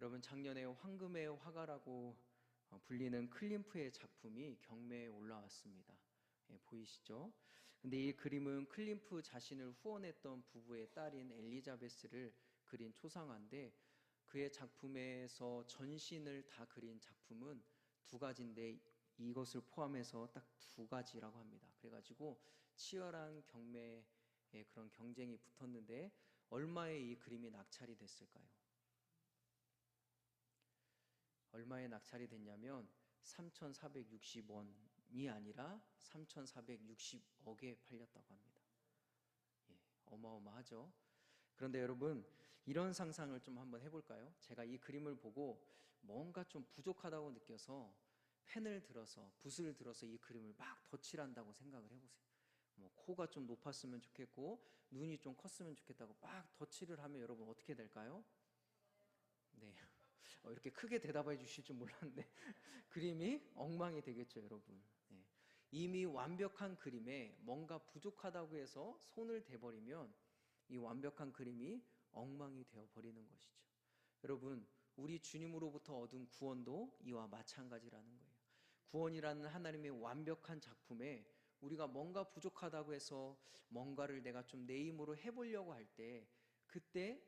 여러분, 작년에 황금의 화가라고 불리는 클림프의 작품이 경매에 올라왔습니다. 보이시죠? 근데 이 그림은 클림프 자신을 후원했던 부부의 딸인 엘리자베스를 그린 초상화인데, 그의 작품에서 전신을 다 그린 작품은 두 가지인데 이것을 포함해서 딱 두 가지라고 합니다. 그래가지고 치열한 경매의 그런 경쟁이 붙었는데, 얼마에 이 그림이 낙찰이 됐을까요? 얼마에 낙찰이 됐냐면 3,460원이 아니라 3,460억에 팔렸다고 합니다. 어마어마하죠. 그런데 여러분, 이런 상상을 좀 한번 해볼까요? 제가 이 그림을 보고 뭔가 좀 부족하다고 느껴서 펜을 들어서, 붓을 들어서 이 그림을 막 덧칠한다고 생각을 해보세요. 코가 좀 높았으면 좋겠고 눈이 좀 컸으면 좋겠다고 막 덧칠을 하면 여러분 어떻게 될까요? 네. 이렇게 크게 대답해 주실 줄 몰랐는데 그림이 엉망이 되겠죠, 여러분. 네. 이미 완벽한 그림에 뭔가 부족하다고 해서 손을 대버리면 이 완벽한 그림이 엉망이 되어 버리는 것이죠. 여러분, 우리 주님으로부터 얻은 구원도 이와 마찬가지라는 거예요. 구원이라는 하나님의 완벽한 작품에 우리가 뭔가 부족하다고 해서 뭔가를 내가 좀 내 힘으로 해보려고 할 때, 그때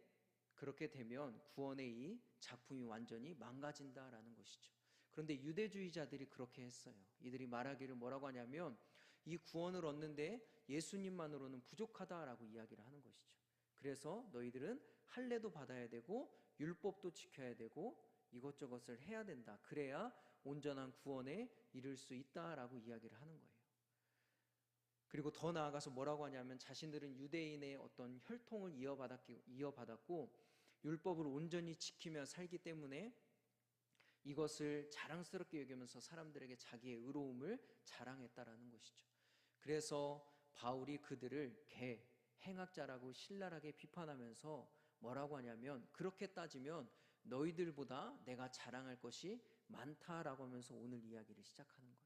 그렇게 되면 구원의 이 작품이 완전히 망가진다라는 것이죠. 그런데 유대주의자들이 그렇게 했어요. 이들이 말하기를 뭐라고 하냐면, 이 구원을 얻는데 예수님만으로는 부족하다라고 이야기를 하는 것이죠. 그래서 너희들은 할례도 받아야 되고 율법도 지켜야 되고 이것저것을 해야 된다. 그래야 온전한 구원에 이를 수 있다라고 이야기를 하는 거예요. 그리고 더 나아가서 뭐라고 하냐면, 자신들은 유대인의 어떤 혈통을 이어받았고 율법을 온전히 지키며 살기 때문에 이것을 자랑스럽게 여기면서 사람들에게 자기의 의로움을 자랑했다라는 것이죠. 그래서 바울이 그들을 행악자라고 신랄하게 비판하면서 뭐라고 하냐면, 그렇게 따지면 너희들보다 내가 자랑할 것이 많다라고 하면서 오늘 이야기를 시작하는 거예요.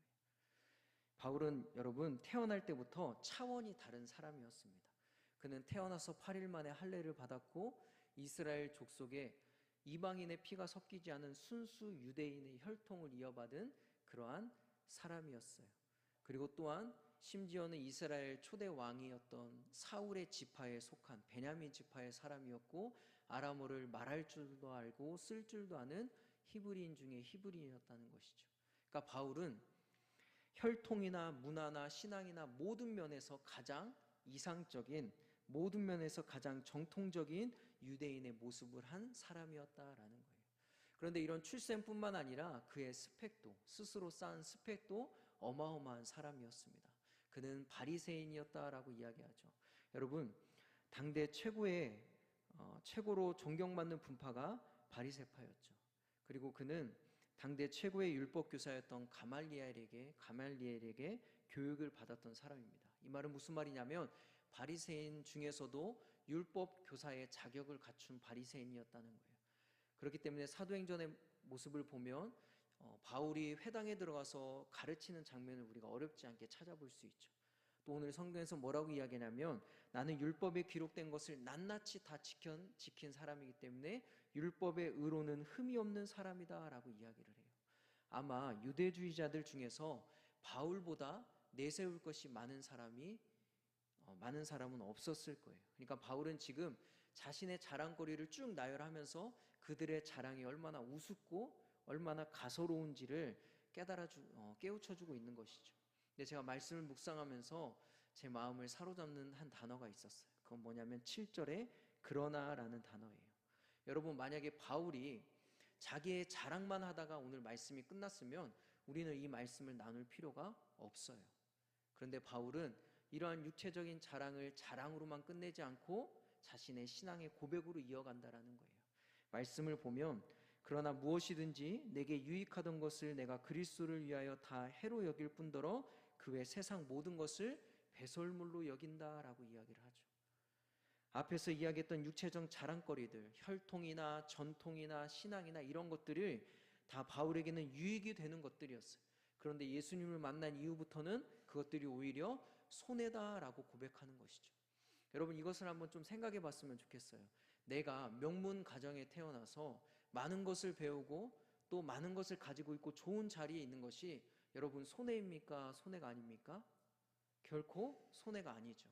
바울은 여러분, 태어날 때부터 차원이 다른 사람이었습니다. 그는 태어나서 8일 만에 할례를 받았고 이스라엘 족속에 이방인의 피가 섞이지 않은 순수 유대인의 혈통을 이어받은 그러한 사람이었어요. 그리고 또한 심지어는 이스라엘 초대 왕이었던 사울의 지파에 속한 베냐민 지파의 사람이었고, 아람어를 말할 줄도 알고 쓸 줄도 아는 히브리인 중에 히브리인이었다는 것이죠. 그러니까 바울은 혈통이나 문화나 신앙이나 모든 면에서 가장 이상적인, 모든 면에서 가장 정통적인 유대인의 모습을 한 사람이었다라는 거예요. 그런데 이런 출생뿐만 아니라 그의 스펙도, 스스로 쌓은 스펙도 어마어마한 사람이었습니다. 그는 바리새인이었다라고 이야기하죠. 여러분, 당대 최고로 존경받는 분파가 바리새파였죠. 그리고 그는 당대 최고의 율법 교사였던 가말리엘에게 교육을 받았던 사람입니다. 이 말은 무슨 말이냐면, 바리새인 중에서도 율법 교사의 자격을 갖춘 바리새인이었다는 거예요. 그렇기 때문에 사도행전의 모습을 보면 바울이 회당에 들어가서 가르치는 장면을 우리가 어렵지 않게 찾아볼 수 있죠. 또 오늘 성경에서 뭐라고 이야기하냐면, 나는 율법에 기록된 것을 낱낱이 다 지킨 사람이기 때문에 율법의 의로는 흠이 없는 사람이다 라고 이야기를 해요. 아마 유대주의자들 중에서 바울보다 내세울 것이 많은 사람은 없었을 거예요. 그러니까 바울은 지금 자신의 자랑거리를 쭉 나열하면서 그들의 자랑이 얼마나 우습고 얼마나 가소로운지를 깨우쳐주고 있는 것이죠. 근데 제가 말씀을 묵상하면서 제 마음을 사로잡는 한 단어가 있었어요. 그건 뭐냐면 7절에 그러나라는 단어예요. 여러분, 만약에 바울이 자기의 자랑만 하다가 오늘 말씀이 끝났으면 우리는 이 말씀을 나눌 필요가 없어요. 그런데 바울은 이러한 육체적인 자랑을 자랑으로만 끝내지 않고 자신의 신앙의 고백으로 이어간다라는 거예요. 말씀을 보면, 그러나 무엇이든지 내게 유익하던 것을 내가 그리스도를 위하여 다 해로 여길 뿐더러 그 외 세상 모든 것을 배설물로 여긴다라고 이야기를 하죠. 앞에서 이야기했던 육체적 자랑거리들, 혈통이나 전통이나 신앙이나 이런 것들을 다 바울에게는 유익이 되는 것들이었어요. 그런데 예수님을 만난 이후부터는 그것들이 오히려 손해다라고 고백하는 것이죠. 여러분, 이것을 한번 좀 생각해 봤으면 좋겠어요. 내가 명문 가정에 태어나서 많은 것을 배우고 또 많은 것을 가지고 있고 좋은 자리에 있는 것이 여러분 손해입니까? 손해가 아닙니까? 결코 손해가 아니죠.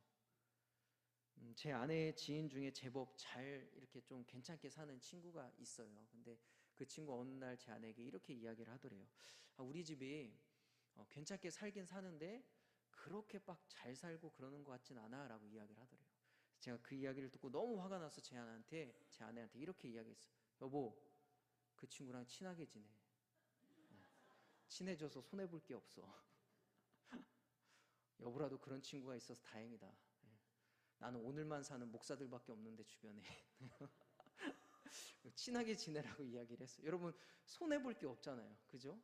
제 아내의 지인 중에 제법 잘 이렇게 좀 괜찮게 사는 친구가 있어요. 근데 그 친구 어느 날 제 아내에게 이렇게 이야기를 하더래요. 우리 집이 괜찮게 살긴 사는데 그렇게 막 잘 살고 그러는 것 같진 않아 라고 이야기를 하더래요. 제가 그 이야기를 듣고 너무 화가 나서 제 아내한테 이렇게 이야기했어요. 여보, 그 친구랑 친하게 지내. 친해져서 손해볼 게 없어. 여보라도 그런 친구가 있어서 다행이다. 나는 오늘만 사는 목사들밖에 없는데 주변에 친하게 지내라고 이야기를 했어요. 여러분 손해볼 게 없잖아요. 그죠?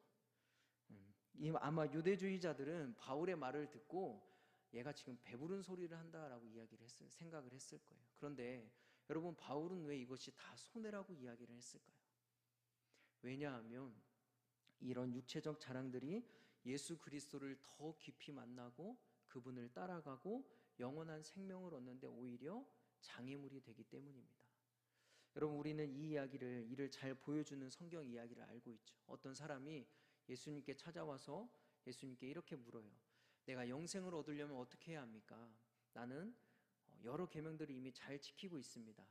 아마 유대주의자들은 바울의 말을 듣고 얘가 지금 배부른 소리를 한다라고 생각을 했을 거예요. 그런데 여러분 바울은 왜 이것이 다 손해라고 이야기를 했을까요? 왜냐하면 이런 육체적 자랑들이 예수 그리스도를 더 깊이 만나고 그분을 따라가고 영원한 생명을 얻는데 오히려 장애물이 되기 때문입니다. 여러분 우리는 이를 잘 보여주는 성경 이야기를 알고 있죠. 어떤 사람이 예수님께 찾아와서 예수님께 이렇게 물어요. 내가 영생을 얻으려면 어떻게 해야 합니까? 나는 여러 계명들을 이미 잘 지키고 있습니다.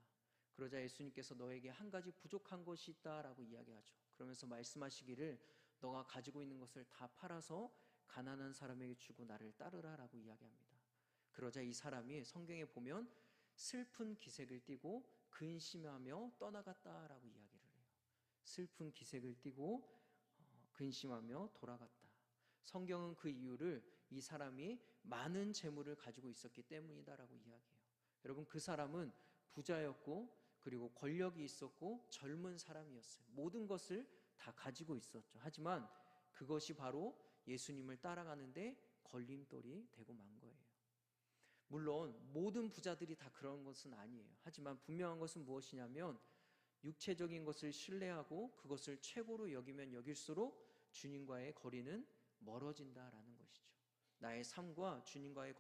그러자 예수님께서 너에게 한 가지 부족한 것이 있다라고 이야기하죠. 그러면서 말씀하시기를 너가 가지고 있는 것을 다 팔아서 가난한 사람에게 주고 나를 따르라라고 이야기합니다. 그러자 이 사람이 성경에 보면 슬픈 기색을 띠고 근심하며 떠나갔다라고 이야기를 해요. 슬픈 기색을 띠고 근심하며 돌아갔다. 성경은 그 이유를 이 사람이 많은 재물을 가지고 있었기 때문이다라고 이야기해요. 여러분 그 사람은 부자였고 그리고 권력이 있었고 젊은 사람이었어요. 모든 것을 다 가지고 있었죠. 하지만 그것이 바로 예수님을 따라가는데 걸림돌이 되고 만 거예요. 물론 모든 부자들이 다 그런 것은 아니에요. 하지만 분명한 것은 무엇이냐면 육체적인 것을 신뢰하고 그것을 최고로 여기면 여길수록 주님과의 거리는 멀어진다라는 것이죠. 나의 삶과 주님과의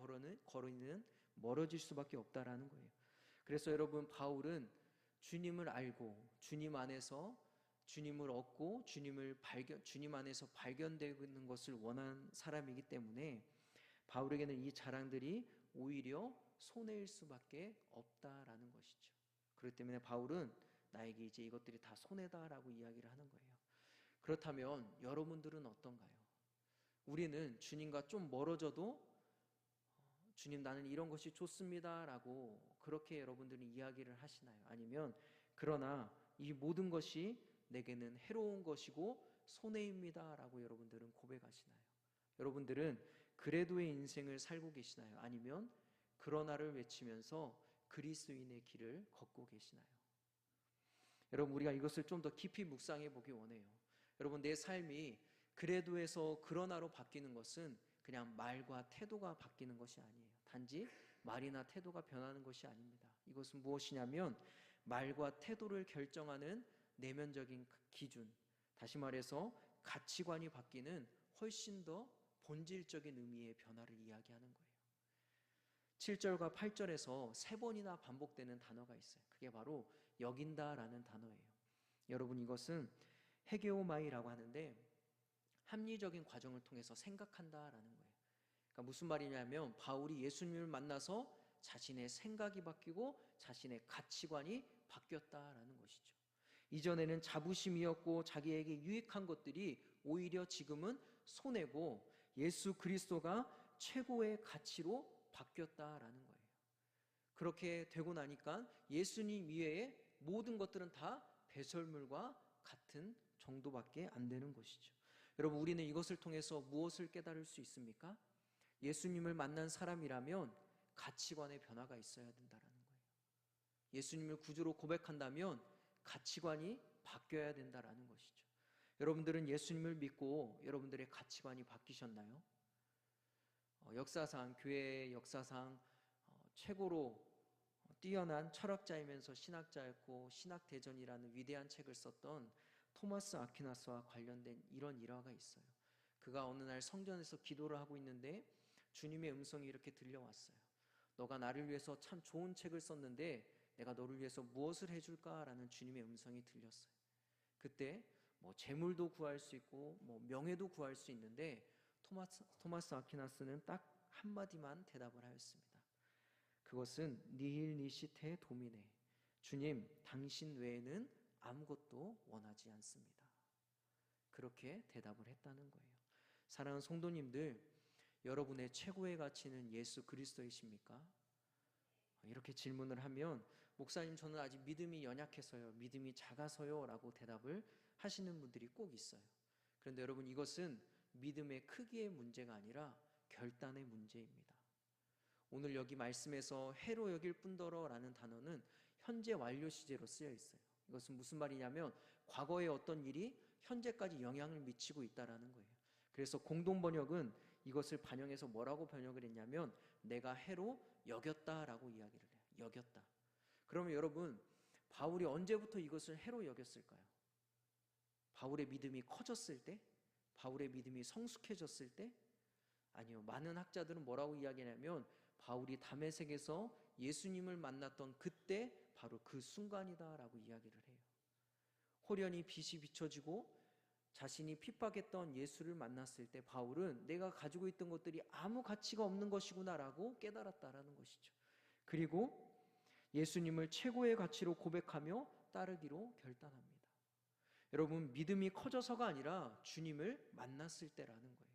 거리는 멀어질 수밖에 없다라는 거예요. 그래서 여러분 바울은 주님을 알고 주님 안에서 주님을 얻고 주님 안에서 발견되는 것을 원하는 사람이기 때문에 바울에게는 이 자랑들이 오히려 손해일 수밖에 없다라는 것이죠. 그렇기 때문에 바울은 나에게 이제 이것들이 다 손해다라고 이야기를 하는 거예요. 그렇다면 여러분들은 어떤가요? 우리는 주님과 좀 멀어져도 주님 나는 이런 것이 좋습니다라고 그렇게 여러분들은 이야기를 하시나요? 아니면 그러나 이 모든 것이 내게는 해로운 것이고 손해입니다라고 여러분들은 고백하시나요? 여러분들은 그래도의 인생을 살고 계시나요? 아니면 그러나를 외치면서 그리스도인의 길을 걷고 계시나요? 여러분 우리가 이것을 좀 더 깊이 묵상해 보기 원해요. 여러분 내 삶이 그래도에서 그러나로 바뀌는 것은 그냥 말과 태도가 바뀌는 것이 아니에요. 단지 말이나 태도가 변하는 것이 아닙니다. 이것은 무엇이냐면 말과 태도를 결정하는 내면적인 기준, 다시 말해서 가치관이 바뀌는 훨씬 더 본질적인 의미의 변화를 이야기하는 거예요. 7절과 8절에서 3번이나 반복되는 단어가 있어요. 그게 바로 여긴다라는 단어예요. 여러분 이것은 헤게오마이라고 하는데 합리적인 과정을 통해서 생각한다라는 거예요. 그러니까 무슨 말이냐면 바울이 예수님을 만나서 자신의 생각이 바뀌고 자신의 가치관이 바뀌었다라는 것이죠. 이전에는 자부심이었고 자기에게 유익한 것들이 오히려 지금은 손해고 예수 그리스도가 최고의 가치로 바뀌었다라는 거예요. 그렇게 되고 나니까 예수님 이외의 모든 것들은 다 배설물과 같은 정도밖에 안 되는 것이죠. 여러분 우리는 이것을 통해서 무엇을 깨달을 수 있습니까? 예수님을 만난 사람이라면 가치관의 변화가 있어야 된다는 거예요. 예수님을 구주로 고백한다면 가치관이 바뀌어야 된다는 것이죠. 여러분들은 예수님을 믿고 여러분들의 가치관이 바뀌셨나요? 역사상 교회의 역사상 최고로 뛰어난 철학자이면서 신학자였고 신학대전이라는 위대한 책을 썼던 토마스 아퀴나스와 관련된 이런 일화가 있어요. 그가 어느 날 성전에서 기도를 하고 있는데 주님의 음성이 이렇게 들려왔어요. 너가 나를 위해서 참 좋은 책을 썼는데 내가 너를 위해서 무엇을 해줄까라는 주님의 음성이 들렸어요. 그때 뭐 재물도 구할 수 있고 뭐 명예도 구할 수 있는데 토마스 아퀴나스는 딱 한마디만 대답을 하였습니다. 그것은 니힐 니시테 도미네, 주님 당신 외에는 아무것도 원하지 않습니다. 그렇게 대답을 했다는 거예요. 사랑하는 성도님들, 여러분의 최고의 가치는 예수 그리스도이십니까? 이렇게 질문을 하면 목사님 저는 아직 믿음이 연약해서요, 믿음이 작아서요 라고 대답을 하시는 분들이 꼭 있어요. 그런데 여러분, 이것은 믿음의 크기의 문제가 아니라 결단의 문제입니다. 오늘 여기 말씀에서 해로 여길 뿐더러 라는 단어는 현재 완료 시제로 쓰여 있어요. 이것은 무슨 말이냐면 과거의 어떤 일이 현재까지 영향을 미치고 있다라는 거예요. 그래서 공동 번역은 이것을 반영해서 뭐라고 번역을 했냐면 내가 해로 여겼다라고 이야기를 해요. 여겼다. 그러면 여러분, 바울이 언제부터 이것을 해로 여겼을까요? 바울의 믿음이 커졌을 때? 바울의 믿음이 성숙해졌을 때? 아니요. 많은 학자들은 뭐라고 이야기하냐면 바울이 다메섹에서 예수님을 만났던 그때 바로 그 순간이다라고 이야기를 해요. 호련히 빛이 비춰지고 자신이 핍박했던 예수를 만났을 때 바울은 내가 가지고 있던 것들이 아무 가치가 없는 것이구나라고 깨달았다라는 것이죠. 그리고 예수님을 최고의 가치로 고백하며 따르기로 결단합니다. 여러분, 믿음이 커져서가 아니라 주님을 만났을 때라는 거예요.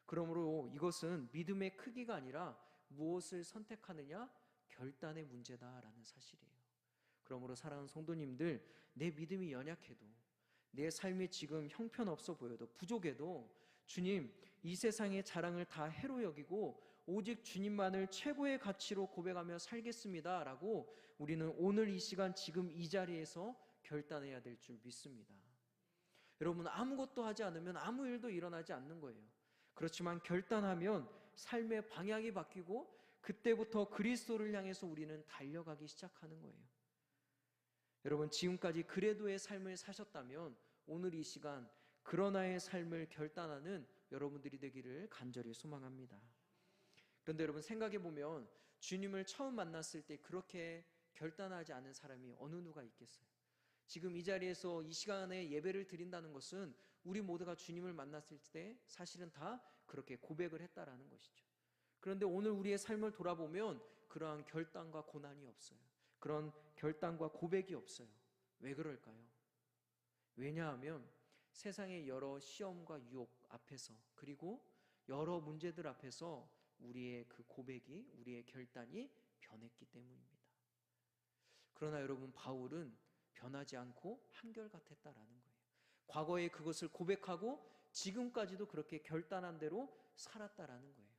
그러므로 이것은 믿음의 크기가 아니라 무엇을 선택하느냐, 결단의 문제다라는 사실이에요. 그러므로 사랑하는 성도님들, 내 믿음이 연약해도, 내 삶이 지금 형편없어 보여도, 부족해도 주님, 이 세상의 자랑을 다 해로 여기고 오직 주님만을 최고의 가치로 고백하며 살겠습니다 라고 우리는 오늘 이 시간 지금 이 자리에서 결단해야 될 줄 믿습니다. 여러분, 아무것도 하지 않으면 아무 일도 일어나지 않는 거예요. 그렇지만 결단하면 삶의 방향이 바뀌고 그때부터 그리스도를 향해서 우리는 달려가기 시작하는 거예요. 여러분, 지금까지 그래도의 삶을 사셨다면 오늘 이 시간 그러나의 삶을 결단하는 여러분들이 되기를 간절히 소망합니다. 그런데 여러분, 생각해 보면 주님을 처음 만났을 때 그렇게 결단하지 않은 사람이 어느 누가 있겠어요? 지금 이 자리에서 이 시간에 예배를 드린다는 것은 우리 모두가 주님을 만났을 때 사실은 다 그렇게 고백을 했다라는 것이죠. 그런데 오늘 우리의 삶을 돌아보면 그러한 결단과 고난이 없어요. 그런 결단과 고백이 없어요. 왜 그럴까요? 왜냐하면 세상의 여러 시험과 유혹 앞에서, 그리고 여러 문제들 앞에서 우리의 그 고백이, 우리의 결단이 변했기 때문입니다. 그러나 여러분, 바울은 변하지 않고 한결같았다라는 거예요. 과거에 그것을 고백하고 지금까지도 그렇게 결단한 대로 살았다라는 거예요.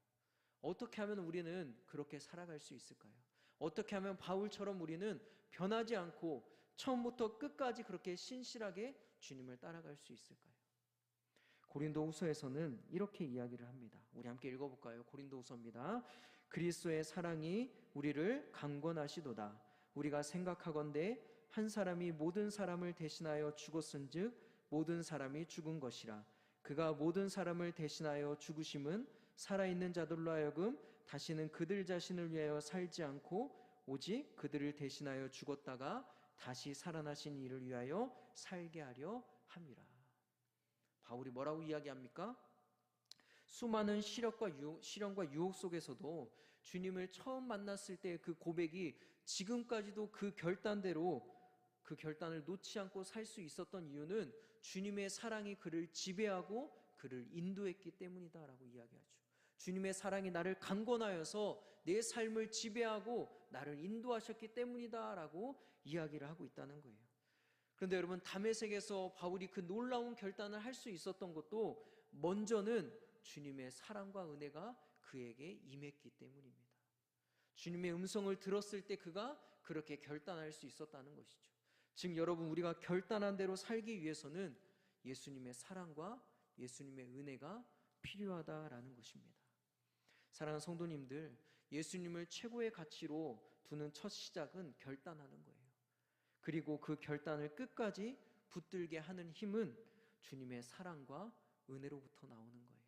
어떻게 하면 우리는 그렇게 살아갈 수 있을까요? 어떻게 하면 바울처럼 우리는 변하지 않고 처음부터 끝까지 그렇게 신실하게 주님을 따라갈 수 있을까요? 고린도후서에서는 이렇게 이야기를 합니다. 우리 함께 읽어볼까요? 고린도후서입니다. 그리스도의 사랑이 우리를 강권하시도다. 우리가 생각하건대 한 사람이 모든 사람을 대신하여 죽었은즉 모든 사람이 죽은 것이라. 그가 모든 사람을 대신하여 죽으심은 살아있는 자들로 하여금 다시는 그들 자신을 위하여 살지 않고 오직 그들을 대신하여 죽었다가 다시 살아나신 이를 위하여 살게 하려 함이라. 바울이 뭐라고 이야기합니까? 수많은 시련과 유혹 속에서도 주님을 처음 만났을 때 그 고백이 지금까지도 그 결단대로 그 결단을 놓지 않고 살 수 있었던 이유는 주님의 사랑이 그를 지배하고 그를 인도했기 때문이다라고 이야기하죠. 주님의 사랑이 나를 강권하여서 내 삶을 지배하고 나를 인도하셨기 때문이다라고 이야기를 하고 있다는 거예요. 그런데 여러분, 다메섹에서 바울이 그 놀라운 결단을 할 수 있었던 것도 먼저는 주님의 사랑과 은혜가 그에게 임했기 때문입니다. 주님의 음성을 들었을 때 그가 그렇게 결단할 수 있었다는 것이죠. 즉 여러분, 우리가 결단한 대로 살기 위해서는 예수님의 사랑과 예수님의 은혜가 필요하다라는 것입니다. 사랑하는 성도님들, 예수님을 최고의 가치로 두는 첫 시작은 결단하는 거예요. 그리고 그 결단을 끝까지 붙들게 하는 힘은 주님의 사랑과 은혜로부터 나오는 거예요.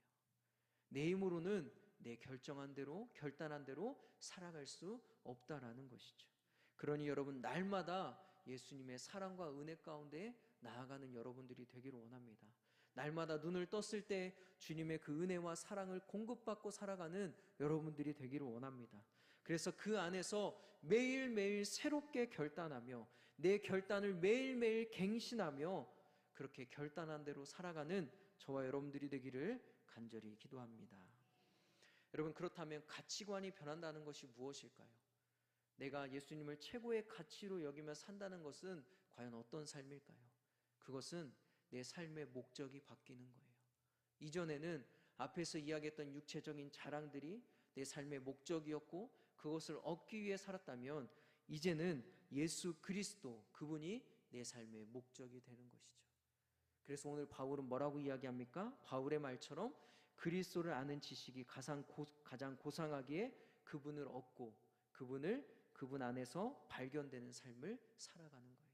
내 힘으로는 내 결정한 대로, 결단한 대로 살아갈 수 없다라는 것이죠. 그러니 여러분, 날마다 예수님의 사랑과 은혜 가운데 나아가는 여러분들이 되기를 원합니다. 날마다 눈을 떴을 때 주님의 그 은혜와 사랑을 공급받고 살아가는 여러분들이 되기를 원합니다. 그래서 그 안에서 매일매일 새롭게 결단하며 내 결단을 매일매일 갱신하며 그렇게 결단한 대로 살아가는 저와 여러분들이 되기를 간절히 기도합니다. 여러분, 그렇다면 가치관이 변한다는 것이 무엇일까요? 내가 예수님을 최고의 가치로 여기며 산다는 것은 과연 어떤 삶일까요? 그것은 내 삶의 목적이 바뀌는 거예요. 이전에는 앞에서 이야기했던 육체적인 자랑들이 내 삶의 목적이었고 그것을 얻기 위해 살았다면 이제는 예수 그리스도, 그분이 내 삶의 목적이 되는 것이죠. 그래서 오늘 바울은 뭐라고 이야기합니까? 바울의 말처럼 그리스도를 아는 지식이 가장 고상하기에 그분을 얻고 그분 안에서 발견되는 삶을 살아가는 거예요.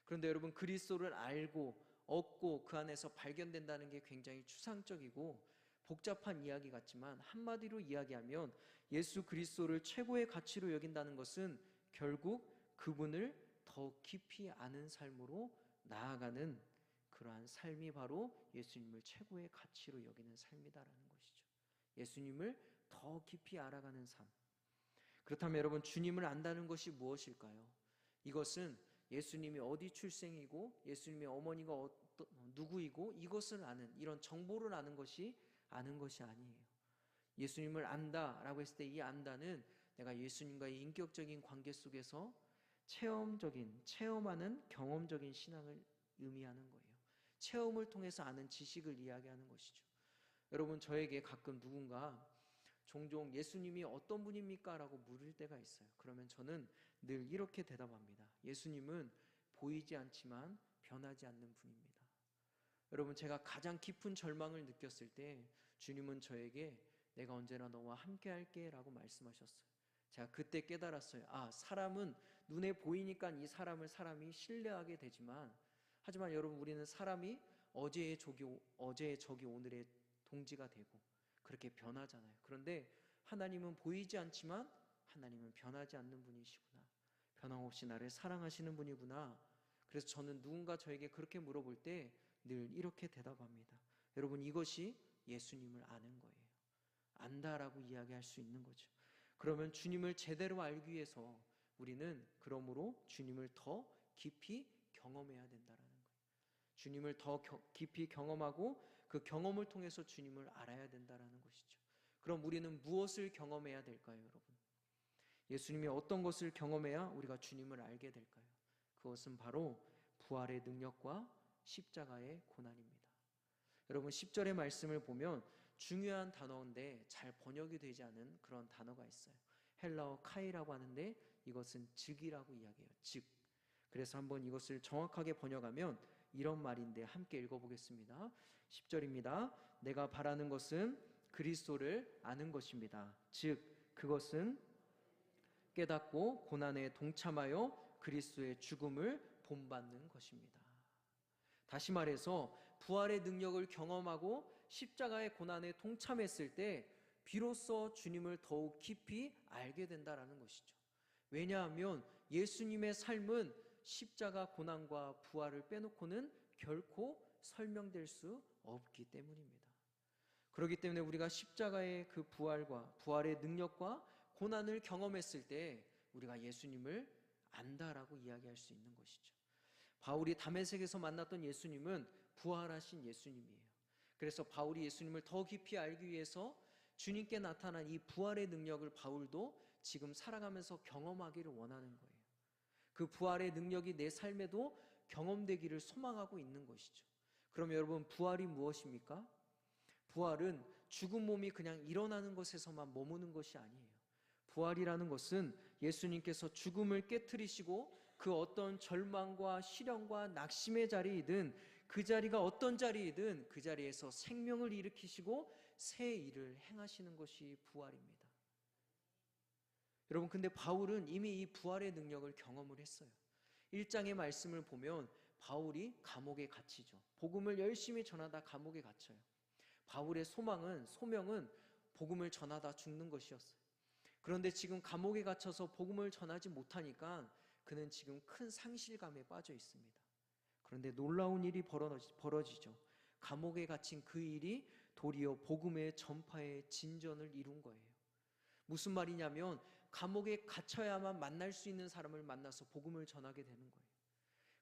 그런데 여러분, 그리스도를 알고 얻고 그 안에서 발견된다는 게 굉장히 추상적이고 복잡한 이야기 같지만 한마디로 이야기하면 예수 그리스도를 최고의 가치로 여긴다는 것은 결국 그분을 더 깊이 아는 삶으로 나아가는 그러한 삶이 바로 예수님을 최고의 가치로 여기는 삶이다라는 것이죠. 예수님을 더 깊이 알아가는 삶. 그렇다면 여러분, 주님을 안다는 것이 무엇일까요? 이것은 예수님이 어디 출생이고 예수님의 어머니가 누구이고 이것을 아는, 이런 정보를 아는 것이 아니에요. 예수님을 안다라고 했을 때 이 안다는 내가 예수님과의 인격적인 관계 속에서 체험하는 경험적인 신앙을 의미하는 거예요. 체험을 통해서 아는 지식을 이야기하는 것이죠. 여러분, 저에게 가끔 누군가 종종 예수님이 어떤 분입니까? 라고 물을 때가 있어요. 그러면 저는 늘 이렇게 대답합니다. 예수님은 보이지 않지만 변하지 않는 분입니다. 여러분, 제가 가장 깊은 절망을 느꼈을 때 주님은 저에게 내가 언제나 너와 함께 할게 라고 말씀하셨어요. 제가 그때 깨달았어요. 사람은 눈에 보이니까 이 사람이 신뢰하게 되지만, 하지만 여러분, 우리는 사람이 어제의 적이 오늘의 동지가 되고 그렇게 변하잖아요. 그런데 하나님은 보이지 않지만 하나님은 변하지 않는 분이시구나. 변함없이 나를 사랑하시는 분이구나. 그래서 저는 누군가 저에게 그렇게 물어볼 때 늘 이렇게 대답합니다. 여러분, 이것이 예수님을 아는 거예요. 안다라고 이야기할 수 있는 거죠. 그러면 주님을 제대로 알기 위해서 우리는 그러므로 주님을 더 깊이 경험해야 된다라는 거예요. 주님을 더 깊이 경험하고 그 경험을 통해서 주님을 알아야 된다라는 것이죠. 그럼 우리는 무엇을 경험해야 될까요, 여러분? 예수님이 어떤 것을 경험해야 우리가 주님을 알게 될까요? 그것은 바로 부활의 능력과 십자가의 고난입니다. 여러분, 10절의 말씀을 보면 중요한 단어인데 잘 번역이 되지 않은 그런 단어가 있어요. 헬라어 카이라고 하는데 이것은 즉이라고 이야기해요. 즉. 그래서 한번 이것을 정확하게 번역하면 이런 말인데 함께 읽어보겠습니다. 10절입니다. 내가 바라는 것은 그리스도를 아는 것입니다. 즉 그것은 깨닫고 고난에 동참하여 그리스도의 죽음을 본받는 것입니다. 다시 말해서 부활의 능력을 경험하고 십자가의 고난에 동참했을 때 비로소 주님을 더욱 깊이 알게 된다는 것이죠. 왜냐하면 예수님의 삶은 십자가 고난과 부활을 빼놓고는 결코 설명될 수 없기 때문입니다. 그렇기 때문에 우리가 십자가의 그 부활의 능력과 고난을 경험했을 때 우리가 예수님을 안다라고 이야기할 수 있는 것이죠. 바울이 다메섹에서 만났던 예수님은 부활하신 예수님이에요. 그래서 바울이 예수님을 더 깊이 알기 위해서 주님께 나타난 이 부활의 능력을 바울도 지금 살아가면서 경험하기를 원하는 거예요. 그 부활의 능력이 내 삶에도 경험되기를 소망하고 있는 것이죠. 그럼 여러분, 부활이 무엇입니까? 부활은 죽은 몸이 그냥 일어나는 것에서만 머무는 것이 아니에요. 부활이라는 것은 예수님께서 죽음을 깨트리시고 그 어떤 절망과 시련과 낙심의 자리이든 그 자리가 어떤 자리이든 그 자리에서 생명을 일으키시고 새 일을 행하시는 것이 부활입니다. 여러분, 근데 바울은 이미 이 부활의 능력을 경험을 했어요. 1장의 말씀을 보면 바울이 감옥에 갇히죠. 복음을 열심히 전하다 감옥에 갇혀요. 바울의 소명은 복음을 전하다 죽는 것이었어요. 그런데 지금 감옥에 갇혀서 복음을 전하지 못하니까 그는 지금 큰 상실감에 빠져 있습니다. 그런데 놀라운 일이 벌어지죠. 감옥에 갇힌 그 일이 도리어 복음의 전파의 진전을 이룬 거예요. 무슨 말이냐면 감옥에 갇혀야만 만날 수 있는 사람을 만나서 복음을 전하게 되는 거예요.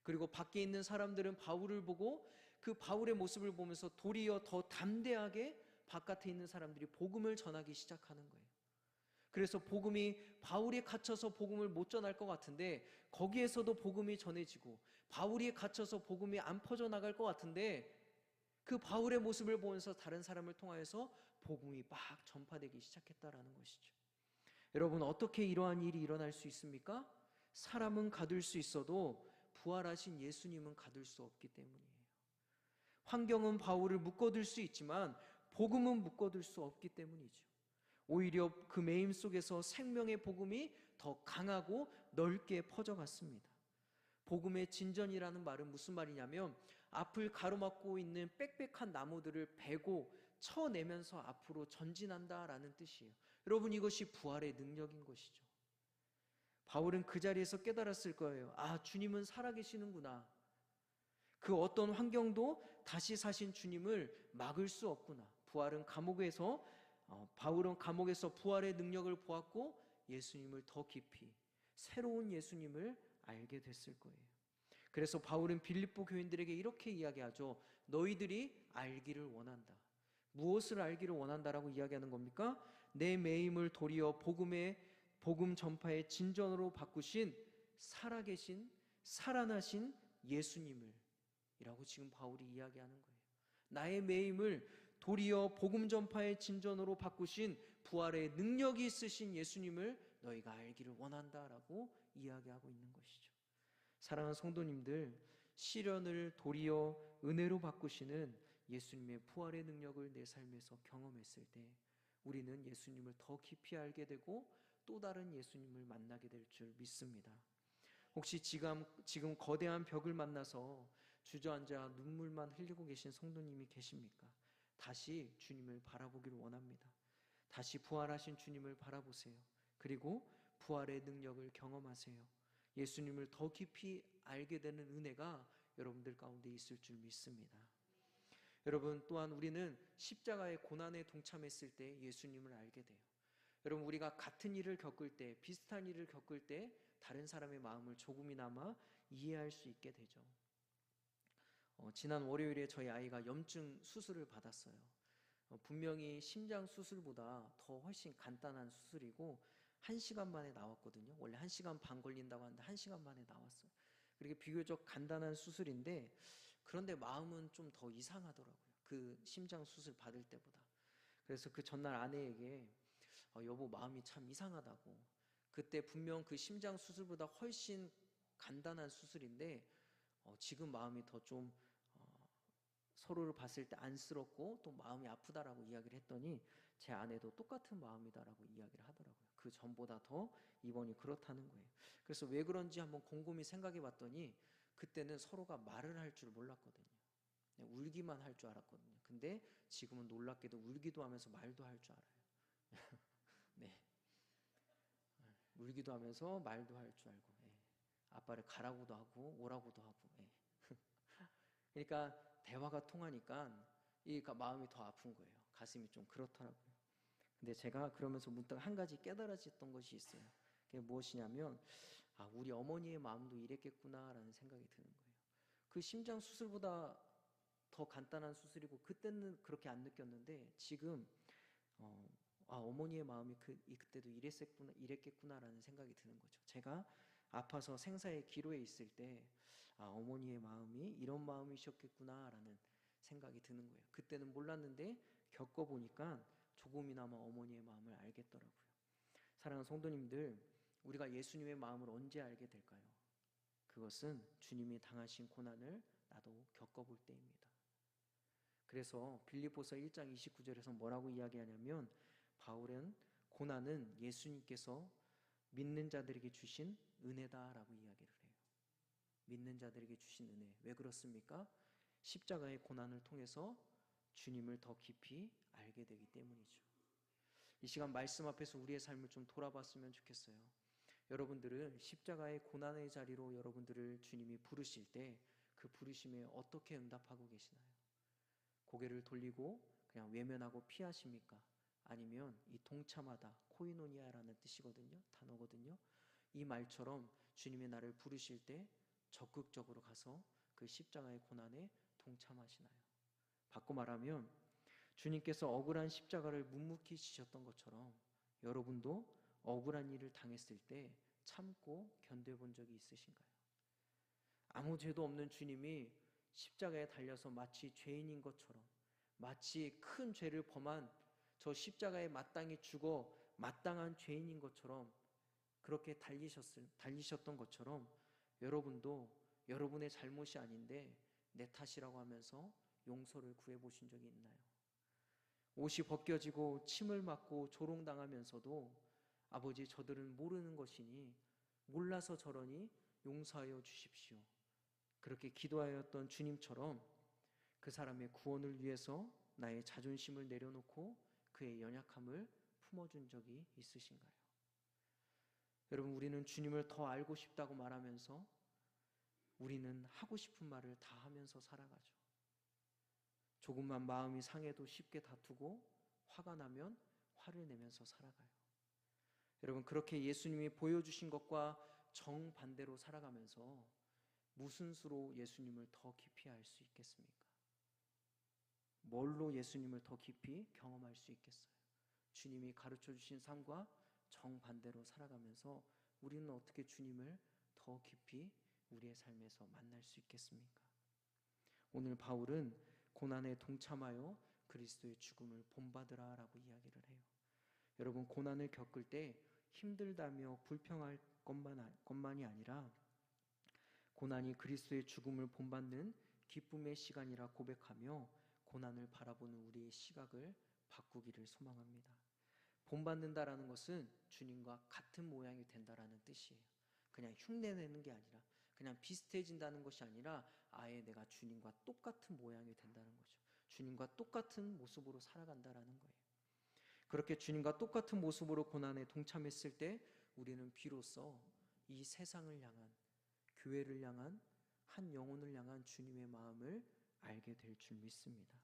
그리고 밖에 있는 사람들은 바울을 보고 그 바울의 모습을 보면서 도리어 더 담대하게 바깥에 있는 사람들이 복음을 전하기 시작하는 거예요. 그래서 복음이 바울이 갇혀서 복음을 못 전할 것 같은데 거기에서도 복음이 전해지고, 바울이 갇혀서 복음이 안 퍼져나갈 것 같은데 그 바울의 모습을 보면서 다른 사람을 통하여서 복음이 막 전파되기 시작했다라는 것이죠. 여러분, 어떻게 이러한 일이 일어날 수 있습니까? 사람은 가둘 수 있어도 부활하신 예수님은 가둘 수 없기 때문이에요. 환경은 바울을 묶어둘 수 있지만 복음은 묶어둘 수 없기 때문이죠. 오히려 그 매임 속에서 생명의 복음이 더 강하고 넓게 퍼져갔습니다. 복음의 진전이라는 말은 무슨 말이냐면 앞을 가로막고 있는 빽빽한 나무들을 베고 쳐내면서 앞으로 전진한다라는 뜻이에요. 여러분, 이것이 부활의 능력인 것이죠. 바울은 그 자리에서 깨달았을 거예요. 아, 주님은 살아계시는구나. 그 어떤 환경도 다시 사신 주님을 막을 수 없구나. 바울은 감옥에서 부활의 능력을 보았고 예수님을 더 깊이, 새로운 예수님을 알게 됐을 거예요. 그래서 바울은 빌립보 교인들에게 이렇게 이야기하죠. 너희들이 알기를 원한다. 무엇을 알기를 원한다라고 이야기하는 겁니까? 내 매임을 도리어 복음 전파의 진전으로 바꾸신 살아계신 살아나신 예수님을 이라고 지금 바울이 이야기하는 거예요. 나의 매임을 도리어 복음 전파의 진전으로 바꾸신 부활의 능력이 있으신 예수님을 너희가 알기를 원한다라고 이야기하고 있는 것이죠. 사랑하는 성도님들, 시련을 도리어 은혜로 바꾸시는 예수님의 부활의 능력을 내 삶에서 경험했을 때 우리는 예수님을 더 깊이 알게 되고 또 다른 예수님을 만나게 될 줄 믿습니다. 혹시 지금 거대한 벽을 만나서 주저앉아 눈물만 흘리고 계신 성도님이 계십니까? 다시 주님을 바라보기를 원합니다. 다시 부활하신 주님을 바라보세요. 그리고 부활의 능력을 경험하세요. 예수님을 더 깊이 알게 되는 은혜가 여러분들 가운데 있을 줄 믿습니다. 여러분, 또한 우리는 십자가의 고난에 동참했을 때 예수님을 알게 돼요. 여러분, 우리가 같은 일을 겪을 때, 비슷한 일을 겪을 때 다른 사람의 마음을 조금이나마 이해할 수 있게 되죠. 지난 월요일에 저희 아이가 염증 수술을 받았어요. 분명히 심장 수술보다 더 훨씬 간단한 수술이고 1시간 만에 나왔거든요. 원래 1시간 반 걸린다고 하는데 1시간 만에 나왔어요. 그렇게 비교적 간단한 수술인데 그런데 마음은 좀 더 이상하더라고요. 그 심장 수술 받을 때보다. 그래서 그 전날 아내에게 여보, 마음이 참 이상하다고. 그때 분명 그 심장 수술보다 훨씬 간단한 수술인데 지금 마음이 더 좀 서로를 봤을 때 안쓰럽고 또 마음이 아프다라고 이야기를 했더니 제 아내도 똑같은 마음이다라고 이야기를 하더라고요. 그 전보다 더 이번이 그렇다는 거예요. 그래서 왜 그런지 한번 곰곰이 생각해 봤더니 그때는 서로가 말을 할 줄 몰랐거든요. 그냥 울기만 할 줄 알았거든요. 근데 지금은 놀랍게도 울기도 하면서 말도 할 줄 알아요. 네. 울기도 하면서 말도 할 줄 알고, 예. 아빠를 가라고도 하고 오라고도 하고, 예. 그러니까 대화가 통하니까 이 마음이 더 아픈 거예요. 가슴이 좀 그렇더라고요. 근데 제가 그러면서 문득 한 가지 깨달아졌던 것이 있어요. 그게 무엇이냐면 우리 어머니의 마음도 이랬겠구나라는 생각이 드는 거예요. 그 심장 수술보다 더 간단한 수술이고 그때는 그렇게 안 느꼈는데 지금 어머니의 마음이 그때도 이랬겠구나라는 생각이 드는 거죠. 제가 아파서 생사의 기로에 있을 때 어머니의 마음이 이런 마음이셨겠구나라는 생각이 드는 거예요. 그때는 몰랐는데 겪어보니까 조금이나마 어머니의 마음을 알겠더라고요. 사랑하는 성도님들, 우리가 예수님의 마음을 언제 알게 될까요? 그것은 주님이 당하신 고난을 나도 겪어볼 때입니다. 그래서 빌립보서 1장 29절에서 뭐라고 이야기하냐면 바울은 고난은 예수님께서 믿는 자들에게 주신 은혜다라고 이야기를 해요. 믿는 자들에게 주신 은혜. 왜 그렇습니까? 십자가의 고난을 통해서 주님을 더 깊이 알게 되기 때문이죠. 이 시간 말씀 앞에서 우리의 삶을 좀 돌아봤으면 좋겠어요. 여러분들은 십자가의 고난의 자리로 여러분들을 주님이 부르실 때 그 부르심에 어떻게 응답하고 계시나요? 고개를 돌리고 그냥 외면하고 피하십니까? 아니면 이 동참하다, 코이노니아라는 뜻이거든요. 단어거든요. 이 말처럼 주님이 나를 부르실 때 적극적으로 가서 그 십자가의 고난에 동참하시나요? 바꿔 말하면 주님께서 억울한 십자가를 묵묵히 지셨던 것처럼 여러분도 억울한 일을 당했을 때 참고 견뎌본 적이 있으신가요? 아무 죄도 없는 주님이 십자가에 달려서 마치 죄인인 것처럼, 마치 큰 죄를 범한 저 십자가에 마땅히 죽어 마땅한 죄인인 것처럼 그렇게 달리셨던 것처럼 여러분도 여러분의 잘못이 아닌데 내 탓이라고 하면서 용서를 구해보신 적이 있나요? 옷이 벗겨지고 침을 맞고 조롱당하면서도 아버지, 저들은 모르는 것이니 몰라서 저러니 용서하여 주십시오, 그렇게 기도하였던 주님처럼 그 사람의 구원을 위해서 나의 자존심을 내려놓고 그의 연약함을 품어준 적이 있으신가요? 여러분, 우리는 주님을 더 알고 싶다고 말하면서 우리는 하고 싶은 말을 다 하면서 살아가죠. 조금만 마음이 상해도 쉽게 다투고 화가 나면 화를 내면서 살아가요. 여러분, 그렇게 예수님이 보여주신 것과 정반대로 살아가면서 무슨 수로 예수님을 더 깊이 알 수 있겠습니까? 뭘로 예수님을 더 깊이 경험할 수 있겠어요? 주님이 가르쳐 주신 삶과 정반대로 살아가면서 우리는 어떻게 주님을 더 깊이 우리의 삶에서 만날 수 있겠습니까? 오늘 바울은 고난에 동참하여 그리스도의 죽음을 본받으라 라고 이야기를 해요. 여러분, 고난을 겪을 때 힘들다며 불평할 것만이 아니라 고난이 그리스도의 죽음을 본받는 기쁨의 시간이라 고백하며 고난을 바라보는 우리의 시각을 바꾸기를 소망합니다. 본받는다라는 것은 주님과 같은 모양이 된다라는 뜻이에요. 그냥 흉내내는 게 아니라, 그냥 비슷해진다는 것이 아니라 아예 내가 주님과 똑같은 모양이 된다는 거죠. 주님과 똑같은 모습으로 살아간다라는 거예요. 그렇게 주님과 똑같은 모습으로 고난에 동참했을 때 우리는 비로소 이 세상을 향한, 교회를 향한, 한 영혼을 향한 주님의 마음을 알게 될 줄 믿습니다.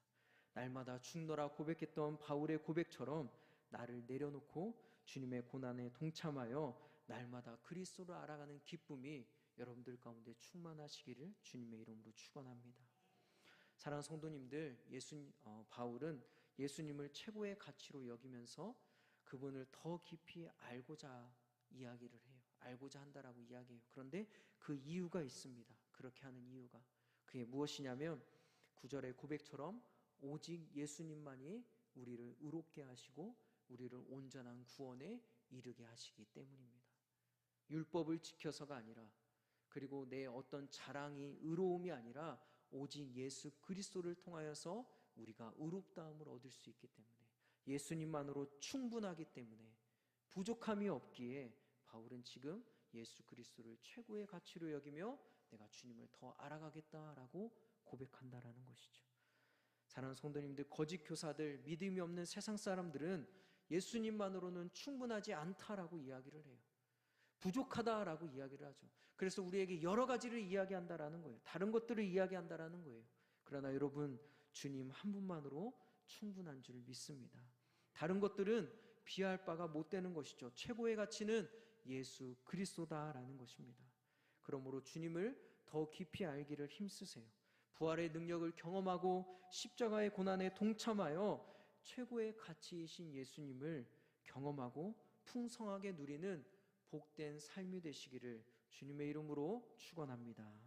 날마다 죽노라 고백했던 바울의 고백처럼 나를 내려놓고 주님의 고난에 동참하여 날마다 그리스도를 알아가는 기쁨이 여러분들 가운데 충만하시기를 주님의 이름으로 축원합니다. 사랑하는 성도님들, 바울은 예수님을 최고의 가치로 여기면서 그분을 더 깊이 알고자 이야기를 해요. 알고자 한다라고 이야기해요. 그런데 그 이유가 있습니다. 그렇게 하는 이유가, 그게 무엇이냐면 9절의 고백처럼 오직 예수님만이 우리를 의롭게 하시고 우리를 온전한 구원에 이르게 하시기 때문입니다. 율법을 지켜서가 아니라, 그리고 내 어떤 자랑이 의로움이 아니라 오직 예수 그리스도를 통하여서 우리가 의롭다함을 얻을 수 있기 때문에, 예수님만으로 충분하기 때문에 부족함이 없기에 바울은 지금 예수 그리스도를 최고의 가치로 여기며 내가 주님을 더 알아가겠다라고 고백한다라는 것이죠. 사랑하는 성도님들, 거짓 교사들, 믿음이 없는 세상 사람들은 예수님만으로는 충분하지 않다라고 이야기를 해요. 부족하다라고 이야기를 하죠. 그래서 우리에게 여러 가지를 이야기한다라는 거예요. 다른 것들을 이야기한다라는 거예요. 그러나 여러분, 주님 한 분만으로 충분한 줄 믿습니다. 다른 것들은 비할 바가 못 되는 것이죠. 최고의 가치는 예수 그리스도다라는 것입니다. 그러므로 주님을 더 깊이 알기를 힘쓰세요. 부활의 능력을 경험하고 십자가의 고난에 동참하여 최고의 가치이신 예수님을 경험하고 풍성하게 누리는 복된 삶이 되시기를 주님의 이름으로 축원합니다.